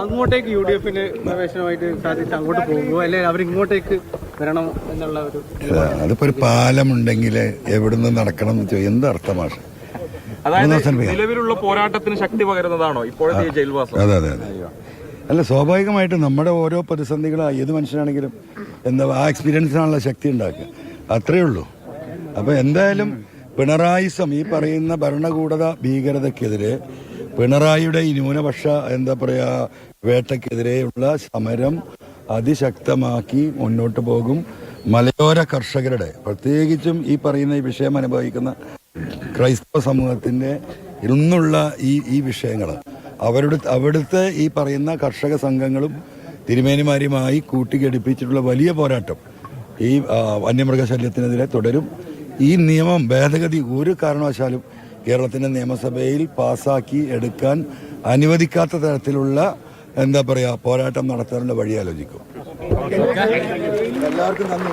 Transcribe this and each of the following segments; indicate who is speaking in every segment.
Speaker 1: അങ്ങോട്ടേക്ക് UDF-ന് പ്രവേശനമായിട്ട് സാധിച്ച് അങ്ങോട്ട് പോകുമോ, അല്ലെങ്കിൽ അവരിങ്ങോട്ടേക്ക് വരണം എന്നുള്ള ഒരു
Speaker 2: അതിപ്പോ ഒരു പാലമുണ്ടെങ്കിൽ എവിടുന്ന് നടക്കണം എന്ന് ചോദിച്ചാൽ എന്ത് അർത്ഥമാണ്?
Speaker 3: അതായത് നിലവിലുള്ള പോരാട്ടത്തിന് ശക്തി പകരുന്നതാണോ ഇപ്പോഴത്തെ ജയിൽവാസം?
Speaker 2: അതെ അതെ അതെ. അല്ല, സ്വാഭാവികമായിട്ടും നമ്മുടെ ഓരോ പ്രതിസന്ധികളും ഏത് മനുഷ്യനാണെങ്കിലും ആ എക്സ്പീരിയൻസിനാണുള്ള ശക്തി ഉണ്ടാക്കുക, അത്രയേ ഉള്ളൂ. അപ്പോൾ എന്തായാലും പിണറായിസം, ഈ പറയുന്ന ഭരണകൂടത ഭീകരതയ്ക്കെതിരെ പിണറായിയുടെ ഈ ന്യൂനപക്ഷ വേട്ടയ്ക്കെതിരെയുള്ള സമരം അതിശക്തമാക്കി മുന്നോട്ട് പോകും. മലയോര കർഷകരുടെ, പ്രത്യേകിച്ചും ഈ പറയുന്ന ഈ വിഷയം അനുഭവിക്കുന്ന ക്രൈസ്തവ സമൂഹത്തിൻ്റെ ഇന്നുള്ള ഈ വിഷയങ്ങൾ അവിടുത്തെ ഈ പറയുന്ന കർഷക സംഘങ്ങളും തിരുമേനിമാരുമായി കൂട്ടിഘടിപ്പിച്ചിട്ടുള്ള വലിയ പോരാട്ടം ഈ വന്യമൃഗശല്യത്തിനെതിരെ തുടരും. ഈ നിയമം ഭേദഗതി ഒരു കാരണവശാലും കേരളത്തിൻ്റെ നിയമസഭയിൽ പാസാക്കി എടുക്കാൻ അനുവദിക്കാത്ത തരത്തിലുള്ള പോരാട്ടം നടത്താനുള്ള വഴി ആലോചിക്കും. എല്ലാവർക്കും നന്ദി.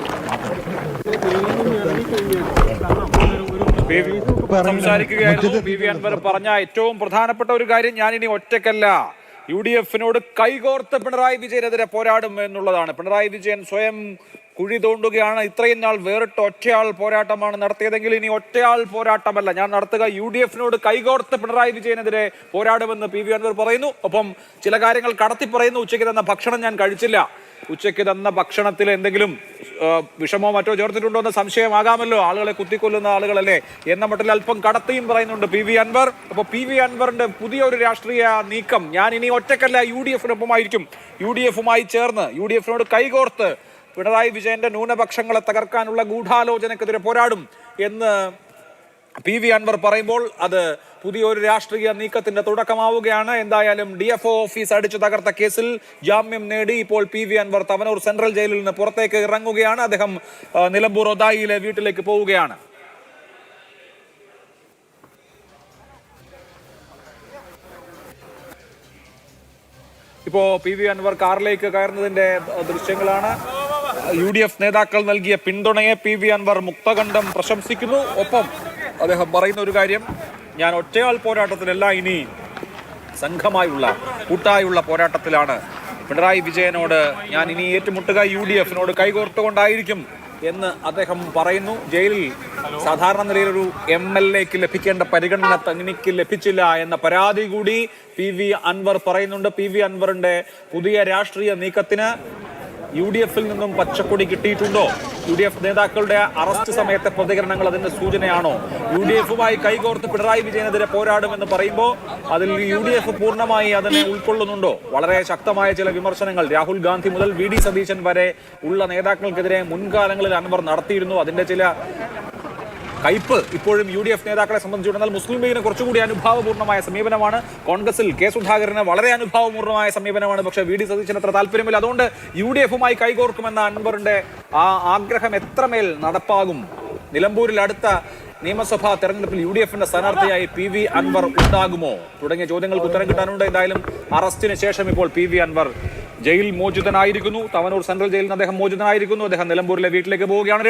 Speaker 3: സംസാരിക്കുകയായിരുന്നു PV അൻവർ പറഞ്ഞ ഏറ്റവും പ്രധാനപ്പെട്ട ഒരു കാര്യം, ഞാൻ ഇനി ഒറ്റയ്ക്കല്ല, UDF-നോട് കൈകോർത്ത് പിണറായി വിജയനെതിരെ പോരാടും എന്നുള്ളതാണ്. പിണറായി വിജയൻ സ്വയം കുഴി തോണ്ടുകയാണ്. ഇത്രയും നാൾ വേറിട്ട് ഒറ്റയാൾ പോരാട്ടമാണ് നടത്തിയതെങ്കിൽ ഇനി ഒറ്റയാൾ പോരാട്ടമല്ല ഞാൻ നടത്തുക, UDF-നോട് കൈകോർത്ത് പിണറായി വിജയനെതിരെ പോരാടുമെന്ന് PV അൻവർ പറയുന്നു. ഒപ്പം ചില കാര്യങ്ങൾ കടത്തി പറയുന്നു. ഉച്ചയ്ക്ക് തന്ന ഭക്ഷണം ഞാൻ കഴിച്ചില്ല, ഉച്ചയ്ക്ക് തന്ന ഭക്ഷണത്തിൽ എന്തെങ്കിലും വിഷമോ മറ്റോ ചേർത്തിട്ടുണ്ടോ എന്ന് സംശയമാകാമല്ലോ, ആളുകളെ കുത്തിക്കൊല്ലുന്ന ആളുകളല്ലേ എന്ന മട്ടിൽ അല്പം കടത്തിയും പറയുന്നുണ്ട് PV അൻവർ. അപ്പോൾ PV അൻവറിന്റെ പുതിയൊരു രാഷ്ട്രീയ നീക്കം, ഞാൻ ഇനി ഒറ്റയ്ക്കല്ല, UDF-നൊപ്പമായിരിക്കും, UDF-മായി ചേർന്ന് UDF-നോട് കൈകോർത്ത് പിണറായി വിജയന്റെ ന്യൂനപക്ഷങ്ങളെ തകർക്കാനുള്ള ഗൂഢാലോചനക്കെതിരെ പോരാടും എന്ന് PV അൻവർ പറയുമ്പോൾ അത് പുതിയൊരു രാഷ്ട്രീയ നീക്കത്തിന്റെ തുടക്കമാവുകയാണ്. എന്തായാലും DFO ഓഫീസ് അടിച്ചു തകർത്ത കേസിൽ ജാമ്യം നേടി ഇപ്പോൾ PV അൻവർ തവനൂർ സെൻട്രൽ ജയിലിൽ നിന്ന് പുറത്തേക്ക് ഇറങ്ങുകയാണ്. അദ്ദേഹം നിലമ്പൂർ ഒതായിയിലെ വീട്ടിലേക്ക് പോവുകയാണ്. ഇപ്പോൾ PV അൻവർ കാറിലേക്ക് കയറുന്നതിന്റെ ദൃശ്യങ്ങളാണ്. UDF നേതാക്കൾ നൽകിയ പിന്തുണയെ PV അൻവർ മുക്തകണ്ഠം പ്രശംസിക്കുന്നു. ഒപ്പം അദ്ദേഹം പറയുന്ന ഒരു കാര്യം, ഞാൻ ഒറ്റയാൾ പോരാട്ടത്തിലല്ല, ഇനി സംഘമായുള്ള കൂട്ടായുള്ള പോരാട്ടത്തിലാണ്. പിണറായി വിജയനോട് ഞാൻ ഇനി ഏറ്റുമുട്ടുക UDF-നോട് കൈകോർത്തുകൊണ്ടായിരിക്കും എന്ന് അദ്ദേഹം പറയുന്നു. ജയിലിൽ സാധാരണ നിലയിലൊരു MLA-ക്ക് ലഭിക്കേണ്ട പരിഗണന തനിക്ക് ലഭിച്ചില്ല എന്ന പരാതി കൂടി PV അൻവർ പറയുന്നുണ്ട്. PV അൻവറിന്റെ പുതിയ രാഷ്ട്രീയ നീക്കത്തിന് UDF-ൽ നിന്നും പച്ചക്കൊടി കിട്ടിയിട്ടുണ്ടോ? UDF നേതാക്കളുടെ അറസ്റ്റ് സമയത്തെ പ്രതികരണങ്ങൾ അതിന്റെ സൂചനയാണോ? UDF-മായി കൈകോർത്ത് പിണറായി വിജയനെതിരെ പോരാടുമെന്ന് പറയുമ്പോൾ അതിൽ UDF പൂർണ്ണമായി അതിനെ ഉൾക്കൊള്ളുന്നുണ്ടോ? വളരെ ശക്തമായ ചില വിമർശനങ്ങൾ രാഹുൽ ഗാന്ധി മുതൽ VD സതീശൻ വരെ ഉള്ള നേതാക്കൾക്കെതിരെ മുൻകാലങ്ങളിൽ അൻവർ നടത്തിയിരുന്നു. അതിന്റെ ചില കയ്പ് ഇപ്പോഴും UDF നേതാക്കളെ സംബന്ധിച്ചിടന്നാൽ മുസ്ലിം ലീഗിന് കുറച്ചുകൂടി അനുഭാവപൂർണ്ണമായ സമീപനമാണ്. കോൺഗ്രസിൽ K സുധാകരന് വളരെ അനുഭാവപൂർണ്ണമായ സമീപനമാണ്. പക്ഷേ VD സതീശന് അത്ര താല്പര്യമില്ല. അതുകൊണ്ട് UDF-മായി കൈകോർക്കുമെന്ന അൻവറിന്റെ ആ ആഗ്രഹം എത്രമേൽ നടപ്പാകും? നിലമ്പൂരിൽ അടുത്ത നിയമസഭാ തെരഞ്ഞെടുപ്പിൽ UDF-ന്റെ സ്ഥാനാർത്ഥിയായി PV അൻവർ ഉണ്ടാകുമോ തുടങ്ങിയ ചോദ്യങ്ങൾക്ക് ഉത്തരം കിട്ടാനുണ്ട്. എന്തായാലും അറസ്റ്റിന് ശേഷം ഇപ്പോൾ PV അൻവർ ജയിൽ മോചിതനായിരിക്കുന്നു. തവനൂർ സെൻട്രൽ ജയിലിൽ നിന്ന് അദ്ദേഹം മോചിതനായിരിക്കുന്നു. അദ്ദേഹം നിലമ്പൂരിലെ വീട്ടിലേക്ക് പോവുകയാണ്.